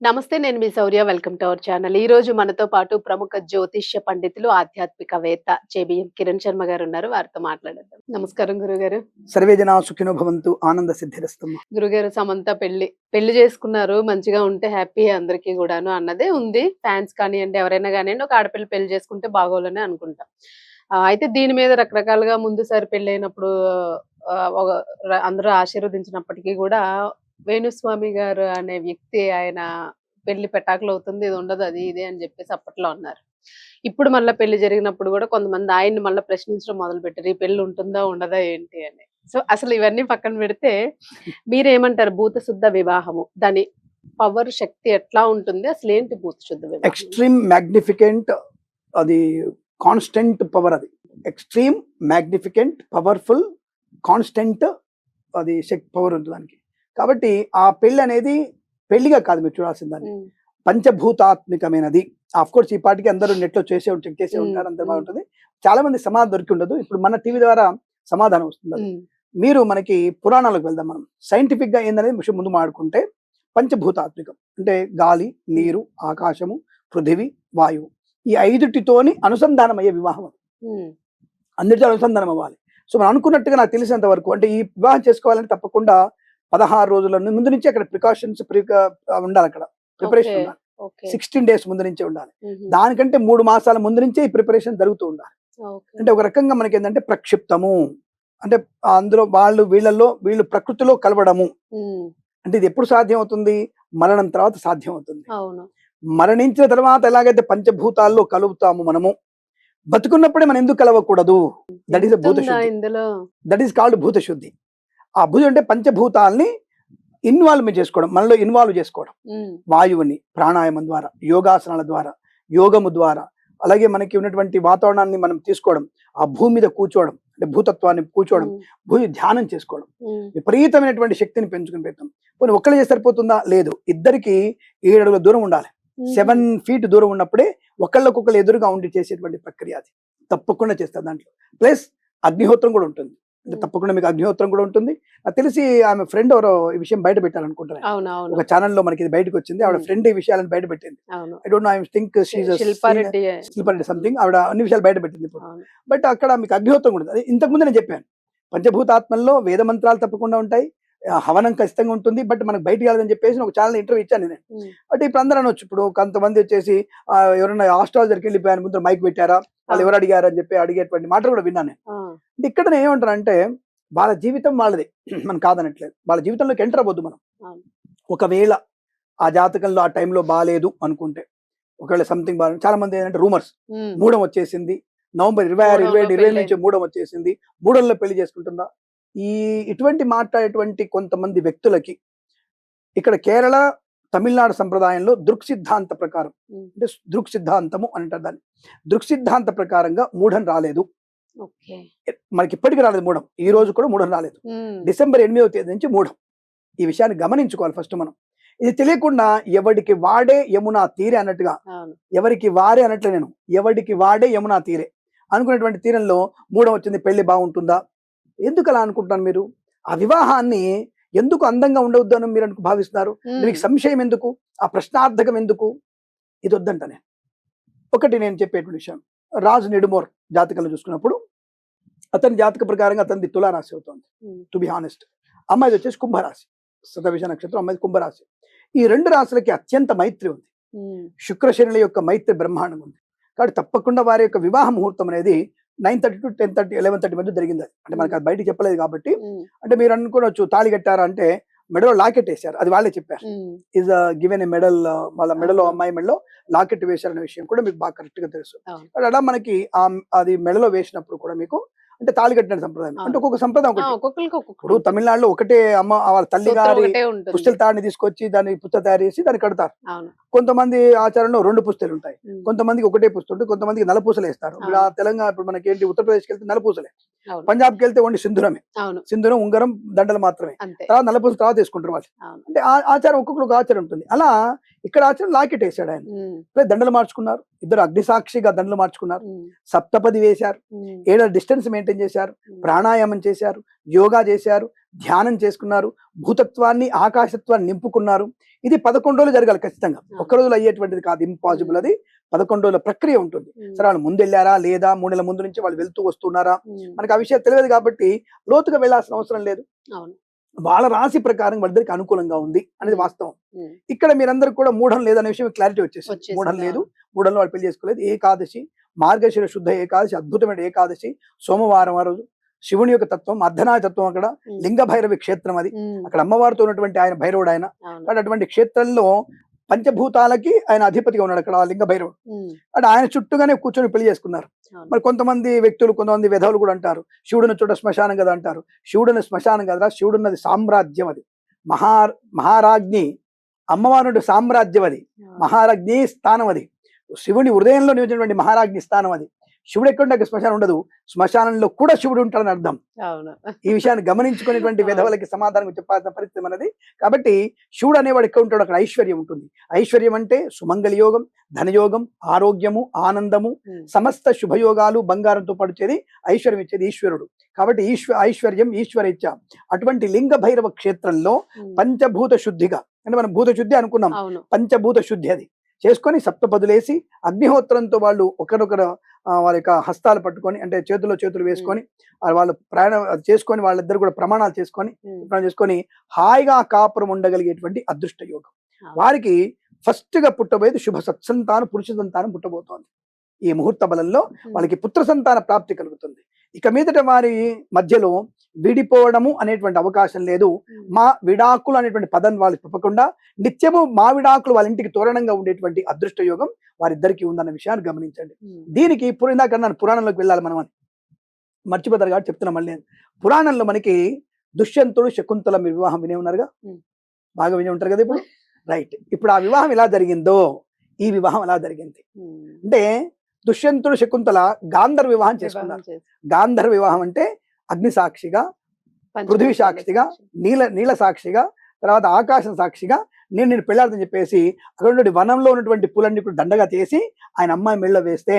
నమస్తే. నేను మీ Shaurya. Welcome to our channel. ఈ రోజు మనతో పాటు ప్రముఖ జ్యోతిష్య పండితులు, ఆధ్యాత్మికవేత్త చేబిఎం కిరణ్ శర్మ గారు ఉన్నారు. వారితో మాట్లాడేద్దాం. నమస్కారం గురుగారు. సర్వే జనా సుఖినో భవంతు, ఆనంద సిద్ధిరస్తు. గురుగారు, సమంత పెళ్లి చేసుకున్నారు. మంచిగా ఉంటే హ్యాపీ అందరికీ కూడాను అన్నదే ఉంది. ఫ్యాన్స్ కానియండి, ఎవరైనా కానియండి, ఒక ఆడపిల్ల పెళ్లి చేసుకుంటే బాగోలని అనుకుంటాం. అయితే దీని మీద రకరకాలుగా ముందుసారి పెళ్ళైనప్పుడు అందరూ ఆశీర్వదించినప్పటికీ కూడా వేణుస్వామి గారు అనే వ్యక్తి ఆయన పెళ్లి పెటాకులు అవుతుంది, ఇది ఉండదు, అది ఇది అని చెప్పేసి అప్పట్లో అన్నారు. ఇప్పుడు మళ్ళీ పెళ్లి జరిగినప్పుడు కూడా కొంతమంది ఆయన్ని మళ్ళీ ప్రశ్నించడం మొదలు పెట్టారు, ఈ పెళ్లి ఉంటుందా ఉండదా ఏంటి అని. సో అసలు ఇవన్నీ పక్కన పెడితే మీరేమంటారు? భూత శుద్ధ వివాహము, దాని పవర్, శక్తి ఎట్లా ఉంటుంది? అసలు ఏంటి భూత శుద్ధ వివాహం? ఎక్స్ట్రీమ్ మ్యాగ్నిఫికెంట్, అది కాన్స్టెంట్ పవర్, అది ఎక్స్ట్రీమ్ మ్యాగ్నిఫికెంట్ పవర్ఫుల్ కాన్స్టెంట్, అది శక్తి పవర్ ఉంటుంది దానికి. కాబట్టి ఆ పెళ్లి అనేది పెళ్లిగా కాదు, మీరు చూడాల్సిన దాన్ని పంచభూతాత్మికమైనది. ఆఫ్ కోర్స్ ఈ పాటికి అందరూ నెట్ లో చెక్ చేసే ఉంటారు, అందరూ బాగుంటుంది. చాలా మంది సమాధానం దొరికి ఉండదు. ఇప్పుడు మన టీవీ ద్వారా సమాధానం వస్తుంది. మీరు మనకి పురాణాలకు వెళ్దాం. మనం సైంటిఫిక్ గా ఏందనేది విషయం ముందు మాడుకుంటే, పంచభూతాత్మికం అంటే గాలి, నీరు, ఆకాశము, పృథివీ, వాయువు, ఈ ఐదుటితోని అనుసంధానం అయ్యే వివాహం. అది అందరితో అనుసంధానం అవ్వాలి. సో మనం అనుకున్నట్టుగా నాకు తెలిసినంత వరకు అంటే ఈ వివాహం చేసుకోవాలంటే తప్పకుండా 16 రోజుల ముందు నుంచి అక్కడ ప్రికాషన్స్ ఉండాలి, అక్కడ ప్రిపరేషన్ ఉండాలి. 16 days ముందు నుంచే ఉండాలి. దానికంటే 3 మాసాల ముందు నుంచే ఈ ప్రిపరేషన్ జరుగుతూ ఉండాలి. అంటే ఒక రకంగా మనకి ఏంటంటే ప్రక్షిప్తము అంటే అందులో వీళ్ళు ప్రకృతిలో కలవడము. అంటే ఇది ఎప్పుడు సాధ్యం అవుతుంది? మరణం తర్వాత సాధ్యం అవుతుంది. మరణించిన తర్వాత ఎలాగైతే పంచభూతాల్లో కలుగుతాము మనము, బతుకున్నప్పుడే మనం ఎందుకు కలవకూడదు? దట్ ఈస్ భూత శుద్ధి. దట్ ఈస్ కాల్డ్ భూత శుద్ధి. ఆ భూతం అంటే పంచభూతాల్ని ఇన్వాల్వ్ చేసుకోవడం, మనలో ఇన్వాల్వ్ చేసుకోవడం. వాయువుని ప్రాణాయామం ద్వారా, యోగాసనాల ద్వారా, యోగము ద్వారా, అలాగే మనకి ఉన్నటువంటి వాతావరణాన్ని మనం తీసుకోవడం, ఆ భూమి మీద కూర్చోవడం అంటే భూతత్వాన్ని కూర్చోవడం, భూమి ధ్యానం చేసుకోవడం, విపరీతమైనటువంటి శక్తిని పెంచుకుని పెడతాం. పోనీ ఒక్కళ్ళు చేస్తే సరిపోతుందా? లేదు. ఇద్దరికి 7 అడుగుల దూరం ఉండాలి. 7 feet దూరం ఉన్నప్పుడే ఒకళ్ళకొకళ్ళు ఎదురుగా ఉండి చేసేటువంటి ప్రక్రియ. అది తప్పకుండా చేస్తారు. దాంట్లో ప్లస్ అగ్నిహోత్రం కూడా ఉంటుంది. అంటే తప్పకుండా మీకు అగ్నిహోత్రం కూడా ఉంటుంది. నాకు తెలిసి ఆమె ఫ్రెండ్ ఎవరో ఈ విషయం బయట పెట్టాలనుకుంటారు. ఒక ఛానల్లో మనకి ఇది బయటకు వచ్చింది. ఆవిడ ఫ్రెండ్ ఈ విషయాలను బయట పెట్టింది. I don't know, I think Shilpa Reddy something. ఆవిడ అన్ని విషయాలు బయట పెట్టింది ఇప్పుడు. బట్ అక్కడ మీకు అగ్నిహోత్రం కూడా ఉంటుంది. ఇంతకు ముందు నేను చెప్పాను, పంచభూతాత్మల్లో వేద మంత్రాలు తప్పకుండా ఉంటాయి, హవనం ఖచ్చితంగా ఉంటుంది. బట్ మనకు బయటకు వెళ్ళదని చెప్పేసి ఒక ఛానల్ ఇంటర్వ్యూ ఇచ్చాను నేను. బట్ ఇప్పుడు అందరూ అనొచ్చు, ఇప్పుడు కొంతమంది వచ్చేసి ఎవరైనా హాస్టల్ వెళ్ళిపోయాను, ముందు మైక్ పెట్టారా, వాళ్ళు ఎవరు అడిగారు అని చెప్పి అడిగేటువంటి మాటలు కూడా విన్నాను నేను. ఇక్కడ నేను ఏమంటాను అంటే, వాళ్ళ జీవితం వాళ్ళది, మనం కాదనట్లేదు. వాళ్ళ జీవితంలోకి ఎంటర్ అవ్వద్దు మనం. ఒకవేళ ఆ జాతకంలో ఆ టైంలో బాగాలేదు అనుకుంటే, ఒకవేళ సంథింగ్ బాగా, చాలా మంది ఏంటంటే రూమర్స్, మూఢం వచ్చేసింది, November 26, 27, 28 నుంచి మూఢం వచ్చేసింది, మూఢంలో పెళ్లి చేసుకుంటుందా, ఇటువంటి మాట్లాడేటువంటి కొంతమంది వ్యక్తులకి ఇక్కడ కేరళ, తమిళనాడు సంప్రదాయంలో దృక్సిద్ధాంత ప్రకారం, అంటే దృక్సిద్ధాంతము అంటారు దాన్ని. దృక్సిద్ధాంత ప్రకారంగా మూఢం రాలేదు, మనకి ఇప్పటికీ రాలేదు మూఢం. ఈ రోజు కూడా మూఢం రాలేదు. December 8వ తేదీ నుంచి మూఢం. ఈ విషయాన్ని గమనించుకోవాలి ఫస్ట్ మనం. ఇది తెలియకుండా ఎవడికి వాడే యమునా తీరే అన్నట్టుగా, ఎవరికి వారే అన్నట్లు, నేను ఎవడికి వాడే యమునా తీరే అనుకునేటువంటి తీరంలో మూఢం వచ్చింది, పెళ్లి బాగుంటుందా? ఎందుకు అలా అనుకుంటున్నాను? మీరు ఆ వివాహాన్ని ఎందుకు అందంగా ఉండవద్దు అని మీరు భావిస్తున్నారు? మీకు సంశయం ఎందుకు? ఆ ప్రశ్నార్థకం ఎందుకు? ఇది వద్దంట నేను. ఒకటి నేను చెప్పేటువంటి విషయం, రాజు నెడుమోర్ జాతకంలో చూసుకున్నప్పుడు అతని జాతక ప్రకారంగా అతనిది తులారాశి అవుతుంది. టు బి హానెస్ట్, అమ్మాయిది వచ్చేసి కుంభరాశి, శతభిష నక్షత్రం, అమ్మాయిది కుంభరాశి. ఈ 2 రాశులకి అత్యంత మైత్రి ఉంది. శుక్రశనుల యొక్క మైత్రి బ్రహ్మాండంగా ఉంది. కాబట్టి తప్పకుండా వారి యొక్క వివాహ ముహూర్తం అనేది 9:30 to 10:30, 11:30 మధ్య జరిగింది. అంటే మనకి అది బయటకు చెప్పలేదు కాబట్టి, అంటే మీరు అనుకోవచ్చు తాళి కట్టారా అంటే మెడలో లాకెట్ వేశారు, అది వాళ్ళే చెప్పారు. ఈజ్ గివెన్ ఏ మెడల్, వాళ్ళ మెడలో, అమ్మాయి మెడలో లాకెట్ వేశారనే విషయం కూడా మీకు బాగా కరెక్ట్ గా తెలుసు. అలా మనకి అది మెడలో వేసినప్పుడు కూడా మీకు అంటే తాళి కట్టిన సంప్రదాయం అంటే ఒక్కొక్క సంప్రదాయం ఒకటి. ఇప్పుడు తమిళనాడులో ఒకటే అమ్మ వాళ్ళ తల్లి గారి పుస్తల తాడిని తీసుకొచ్చి దాన్ని పుస్తలు తయారు చేసి దాన్ని కడతారు. కొంతమంది ఆచారంలో 2 పుస్తలు ఉంటాయి, కొంతమందికి ఒకటే పుస్తలు ఉంటాయి, కొంతమందికి నలపూసలు వేస్తారు. తెలంగాణ ఇప్పుడు మనకి ఏంటి, ఉత్తరప్రదేశ్కి వెళ్తే నలపూసలే, పంజాబ్కి వెళ్తే ఓన్లీ సింధూరమే, సింధూరం, ఉంగరం, దండలు మాత్రమే. తర్వాత నలపూసలు తర్వాత తీసుకుంటారు వాళ్ళు. అంటే ఆచారం ఒక్కొక్కరు ఒక ఆచారం ఉంటుంది. అలా ఇక్కడ ఆచరణ లాకెట్ వేసాడు ఆయన. ఇప్పుడే దండలు మార్చుకున్నారు, ఇద్దరు అగ్నిసాక్షిగా దండలు మార్చుకున్నారు, సప్తపది వేశారు, 7 డిస్టెన్స్ మెయింటైన్ చేశారు, ప్రాణాయామం చేశారు, యోగా చేశారు, ధ్యానం చేసుకున్నారు, భూతత్వాన్ని ఆకాశత్వాన్ని నింపుకున్నారు. ఇది 11 రోజులు జరగాలి ఖచ్చితంగా, ఒక్క రోజులు అయ్యేటువంటిది కాదు, ఇంపాసిబుల్. అది 11 రోజుల ప్రక్రియ ఉంటుంది. సరే వాళ్ళు ముందు వెళ్ళారా లేదా, 3 నెలల ముందు నుంచి వాళ్ళు వెళ్తూ వస్తున్నారా, మనకు ఆ విషయం తెలియదు కాబట్టి లోతుగా వెళ్ళాల్సిన అవసరం లేదు. వాళ్ళ రాశి ప్రకారం వాళ్ళిద్దరికి అనుకూలంగా ఉంది అనేది వాస్తవం. ఇక్కడ మీరందరూ కూడా మూఢం లేదనే విషయం క్లారిటీ వచ్చేసి, మూఢం లేదు, మూఢంలో వాళ్ళు పెళ్లి చేసుకోలేదు. ఏకాదశి, మార్గశిర శుద్ధ ఏకాదశి, అద్భుతమైన ఏకాదశి, సోమవారం ఆ రోజు శివుని యొక్క తత్వం, అర్ధనాయ తత్వం, అక్కడ లింగ భైరవి క్షేత్రం, అది అక్కడ అమ్మవారితో ఉన్నటువంటి ఆయన భైరవుడు ఆయన. అటువంటి క్షేత్రంలో పంచభూతాలకి ఆయన అధిపతిగా ఉన్నాడు అక్కడ లింగ భైరవుడు. అంటే ఆయన చుట్టూగానే కూర్చొని పెళ్లి చేసుకున్నారు. మరి కొంతమంది వ్యక్తులు, కొంతమంది విధవులు కూడా అంటారు శివుడిని చోట శ్మశానం కదా అంటారు. శివుడిని శ్మశానం కదరా, శివుడున్నది సామ్రాజ్యం, అది మహారాజ్ఞి అమ్మవారి సామ్రాజ్యం, అది మహారాజ్ఞి స్థానం, అది శివుని హృదయంలో నిలిచినటువంటి మహారాజ్ఞి స్థానం. అది శివుడు ఎక్కడ శ్మశానం ఉండదు, శ్మశానంలో కూడా శివుడు ఉంటాడని అర్థం. ఈ విషయాన్ని గమనించుకునేటువంటి విధవలకి సమాధానం చెప్పాల్సిన పరిస్థితి మనది. కాబట్టి శివుడు అనేవాడు ఎక్కడ ఉంటాడు, అక్కడ ఐశ్వర్యం ఉంటుంది. ఐశ్వర్యం అంటే సుమంగళ యోగం, ధనయోగం, ఆరోగ్యము, ఆనందము, సమస్త శుభయోగాలు, బంగారంతో పడిచేది ఐశ్వర్యం ఇచ్చేది ఈశ్వరుడు. కాబట్టి ఐశ్వర్యం ఈశ్వరేచ్ఛ. అటువంటి లింగ భైరవ క్షేత్రంలో పంచభూత శుద్ధిగా, అంటే మనం భూత శుద్ధి అనుకున్నాం, పంచభూత శుద్ధి అది చేసుకొని సప్తపదులేసి అగ్నిహోత్రంతో వాళ్ళు ఒకరొకరు వారి యొక్క హస్తాలు పట్టుకొని, అంటే చేతుల్లో చేతులు వేసుకొని వాళ్ళు ప్రయాణం చేసుకొని, వాళ్ళిద్దరు కూడా ప్రమాణాలు చేసుకొని హాయిగా కాపురం ఉండగలిగేటువంటి అదృష్ట యోగం. వారికి ఫస్ట్ గా పుట్టబోయేది శుభ సత్సంతానం, పురుష సంతానం పుట్టబోతోంది. ఈ ముహూర్త బలంలో వాళ్ళకి పుత్ర సంతాన ప్రాప్తి కలుగుతుంది. ఇక మీదట వారి మధ్యలో విడిపోవడము అనేటువంటి అవకాశం లేదు. మా విడాకులు అనేటువంటి పదం వాళ్ళు చెప్పకుండా నిత్యము మా విడాకులు వాళ్ళ ఇంటికి తోరణంగా ఉండేటువంటి అదృష్ట యోగం వారిద్దరికి ఉందన్న విషయాన్ని గమనించండి. దీనికి ఇందాక పురాణంలోకి వెళ్ళాలి మనం అని మర్చిపోతారు కాబట్టి చెప్తున్నా మళ్ళీ. పురాణంలో మనకి దుష్యంతుడు శకుంతల మీ వివాహం వినే ఉన్నారుగా, బాగా వినే ఉంటారు కదా ఇప్పుడు. రైట్, ఇప్పుడు ఆ వివాహం ఎలా జరిగిందో ఈ వివాహం ఎలా జరిగింది అంటే, దుష్యంతుడు శకుంతల గాంధర్వ వివాహం చేసుకున్నారు. గాంధర్వ వివాహం అంటే అగ్ని సాక్షిగా, పృథ్వీ సాక్షిగా, నీల సాక్షిగా, తర్వాత ఆకాశం సాక్షిగా నేను పెళ్ళాడని చెప్పేసి అక్కడ వనంలో ఉన్నటువంటి పూలన్నీ కూడా దండగా చేసి ఆయన అమ్మాయి మెళ్ళ వేస్తే,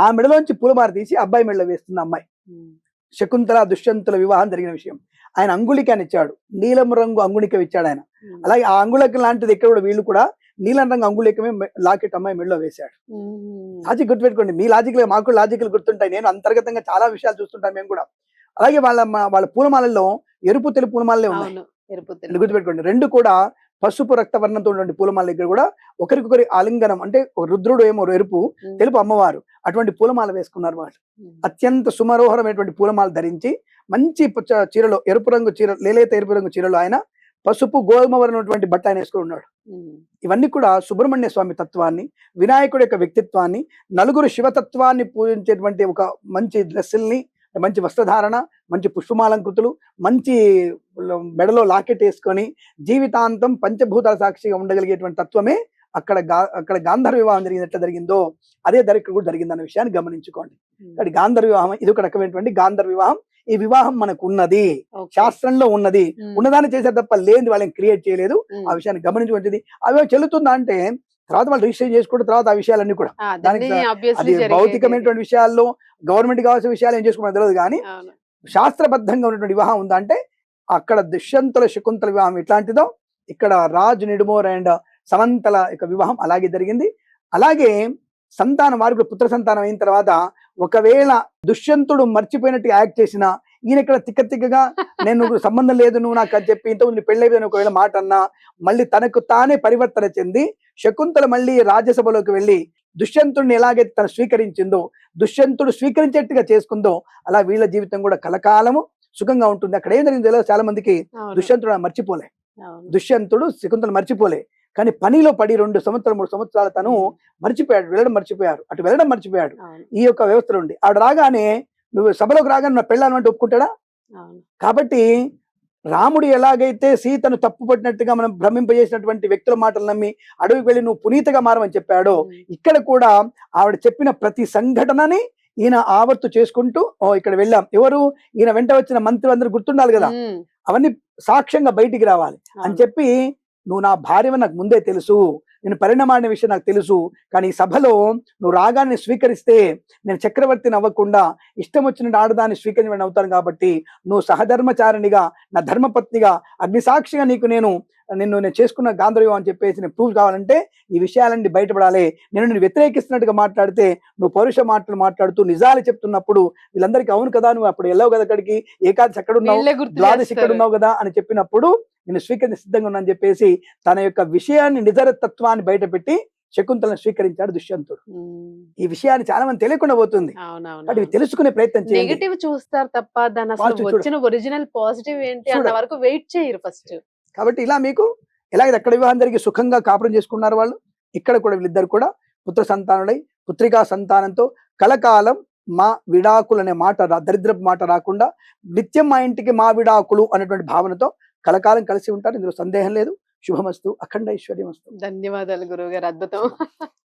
ఆ మెడలోంచి పూలమార తీసి అబ్బాయి మెళ్ళ వేస్తుంది అమ్మాయి. శకుంతల దుష్యంతుల వివాహం జరిగిన విషయం. ఆయన అంగుళికాన్ని ఇచ్చాడు, నీలం రంగు అంగుళిక ఇచ్చాడు ఆయన. అలాగే ఆ అంగుళిక లాంటిది ఇక్కడ కూడా వీళ్ళు కూడా నీలం రంగు అంగుళికమే లాకెట్ అమ్మాయి మెడలో వేశాడు. లాజిక్ గుర్తుపెట్టుకోండి, మీ లాజిక్ మాకు లాజిక్లు గుర్తుంటాయి. నేను అంతర్గతంగా చాలా విషయాలు చూస్తుంటాను మేము కూడా. అలాగే వాళ్ళ పూలమాలలో ఎరుపు తెలుపు పూలమాలలే ఉన్నాయి, గుర్తుపెట్టుకోండి. రెండు కూడా పసుపు రక్తవర్ణంతో ఉన్నటువంటి పూలమాల దగ్గర కూడా ఒకరికొకరి ఆలింగనం, అంటే రుద్రుడు ఏమో ఎరుపు, తెలుపు అమ్మవారు, అటువంటి పూలమాల వేసుకున్నారు వాళ్ళు. అత్యంత సుమనోహరమైనటువంటి పూలమాల ధరించి మంచి చీరలో, ఎరుపు రంగు చీర, లేలేత ఎరుపు రంగు చీరలో ఆయన పసుపు గోధుమ వర్ణటువంటి బట్ట ఆయన వేసుకుని ఉన్నాడు. ఇవన్నీ కూడా సుబ్రహ్మణ్య స్వామి తత్వాన్ని, వినాయకుడి యొక్క వ్యక్తిత్వాన్ని, నలుగురు శివతత్వాన్ని పూజించేటువంటి ఒక మంచి డ్రెస్సుల్ని, మంచి వస్త్రధారణ, మంచి పుష్పమాలంకృతులు, మంచి మెడలో లాకెట్ వేసుకొని జీవితాంతం పంచభూతాల సాక్షిగా ఉండగలిగేటువంటి తత్వమే అక్కడ గాంధర్వ వివాహం ఎట్లా జరిగిందో అదే ఇక్కడ కూడా జరిగిందన్న విషయాన్ని గమనించుకోండి. కాబట్టి గాంధర్వ వివాహం ఇది ఒక రకమైనటువంటి గాంధర్వ వివాహం. ఈ వివాహం మనకు ఉన్నది, శాస్త్రంలో ఉన్నది, ఉన్నదాన్ని చేసే తప్ప లేని వాళ్ళని క్రియేట్ చేయలేదు. ఆ విషయాన్ని గమనించుకుంటుంది. అవి చెల్లుతుందా అంటే తర్వాత వాళ్ళు రిజిస్టర్ చేసుకుంటే తర్వాత ఆ విషయాలన్నీ కూడా దానికి అది భౌతికమైనటువంటి విషయాల్లో గవర్నమెంట్ కావాల్సిన విషయాలు ఏం చేసుకోవడం తెలియదు, కానీ శాస్త్రబద్ధంగా ఉన్నటువంటి వివాహం ఉందా అంటే అక్కడ దుష్యంతుల శకుంతల వివాహం ఎట్లాంటిదో ఇక్కడ రాజు నిడుమోర్ అండ్ సమంతల యొక్క వివాహం అలాగే జరిగింది. అలాగే సంతానం, వారికి పుత్ర సంతానం అయిన తర్వాత ఒకవేళ దుష్యంతుడు మర్చిపోయినట్టు యాక్ట్ చేసినా, ఈయన ఇక్కడ తిక్కగా నేను సంబంధం లేదు నువ్వు నాకు అని చెప్పి ఇంతకుముందు పెళ్ళైపోయిన ఒకవేళ మాట అన్నా, మళ్ళీ తనకు తానే పరివర్తన చెంది శకుంతల మళ్ళీ రాజ్యసభలోకి వెళ్ళి దుష్యంతుడిని ఎలాగైతే తను స్వీకరించిందో, దుష్యంతుడు స్వీకరించేట్టుగా చేసుకుందో, అలా వీళ్ళ జీవితం కూడా కలకాలము సుఖంగా ఉంటుంది. అక్కడ ఏం జరిగిందో తెలియదు చాలా మందికి. దుష్యంతుడు మర్చిపోలే, దుష్యంతుడు శకుంతలు మర్చిపోలే, కానీ పనిలో పడి 2 సంవత్సరాలు 3 సంవత్సరాలు తను మర్చిపోయాడు, వెళ్ళడం మర్చిపోయారు, అటు వెళ్ళడం మర్చిపోయాడు. ఈ యొక్క వ్యవస్థ నుండి ఆవిడ రాగానే, నువ్వు సభలోకి రాగానే నా పెళ్ళాను అంటే ఒప్పుకుంటాడా? కాబట్టి రాముడు ఎలాగైతే సీతను తప్పు పట్టినట్టుగా మనం భ్రమింపజేసినటువంటి వ్యక్తుల మాటలు నమ్మి అడవికి వెళ్ళి నువ్వు పునీతగా మారమని చెప్పాడో, ఇక్కడ కూడా ఆవిడ చెప్పిన ప్రతి సంఘటనని ఈయన ఆవర్తు చేసుకుంటూ ఇక్కడ వెళ్ళాం, ఎవరు ఈయన వెంట వచ్చిన మంత్రులు అందరూ గుర్తుండాలి కదా, అవన్నీ సాక్ష్యంగా బయటికి రావాలి అని చెప్పి, నువ్వు నా భార్యవని నాకు ముందే తెలుసు, నేను పరిణామాడిన విషయం నాకు తెలుసు, కానీ ఈ సభలో నువ్వు రాగాన్ని స్వీకరిస్తే నేను చక్రవర్తిని అవ్వకుండా ఇష్టం వచ్చిన ఆడదాన్ని స్వీకరించడం అవుతాను, కాబట్టి నువ్వు సహధర్మచారిణిగా నా ధర్మపత్నిగా అగ్నిసాక్షిగా నిన్ను నేను చేసుకున్న గాంధర్వం అని చెప్పేసి నేను ప్రూవ్ కావాలంటే ఈ విషయాలన్నీ బయటపడాలి. నేను వ్యతిరేకిస్తున్నట్టుగా మాట్లాడితే, నువ్వు పౌరుష మాటలు మాట్లాడుతూ నిజాలు చెప్తున్నప్పుడు వీళ్ళందరికీ అవును కదా, నువ్వు అప్పుడు వెళ్ళావు కదా అక్కడికి, ఏకాదశి ఎక్కడ ఉన్నావు, వీళ్ళే గుర్తు ద్వాదశి ఇక్కడ చేస్తారు. ఉన్నావు కదా అని చెప్పినప్పుడు నేను స్వీకరించి సిద్ధంగా ఉన్నాను చెప్పేసి తన యొక్క విషయాన్ని నిజతత్వాన్ని బయటపెట్టి శకుంతలను స్వీకరించాడు దుష్యంతుడు. ఈ విషయాన్ని చాలా మంది తెలియకుండా పోతుంది, కాబట్టి ఇవి తెలుసుకునే ప్రయత్నం చేయండి. నెగటివ్ చూస్తారు తప్ప దాని అసలు Positive వచ్చిన ఒరిజినల్ పాజిటివ్ ఏంటి అన్న చూడాలి. వరకు వెయిట్ చేయరు ఫస్ట్. కాబట్టి ఇలా మీకు ఎలాగైతే అక్కడ వివాహం జరిగి సుఖంగా కాపురం చేసుకున్నారు వాళ్ళు, ఇక్కడ కూడా వీళ్ళిద్దరు కూడా పుత్ర సంతానులై పుత్రికా సంతానంతో కలకాలం మా విడాకులు అనే మాట దరిద్రపు మాట రాకుండా నిత్యం మా ఇంటికి మా విడాకులు అనేటువంటి భావనతో కలకాలం కలిసి ఉంటారు. ఇందులో సందేహం లేదు. శుభమస్తు, అఖండ ఐశ్వర్యమస్తు. ధన్యవాదాలు గురువు గారు, అద్భుతం.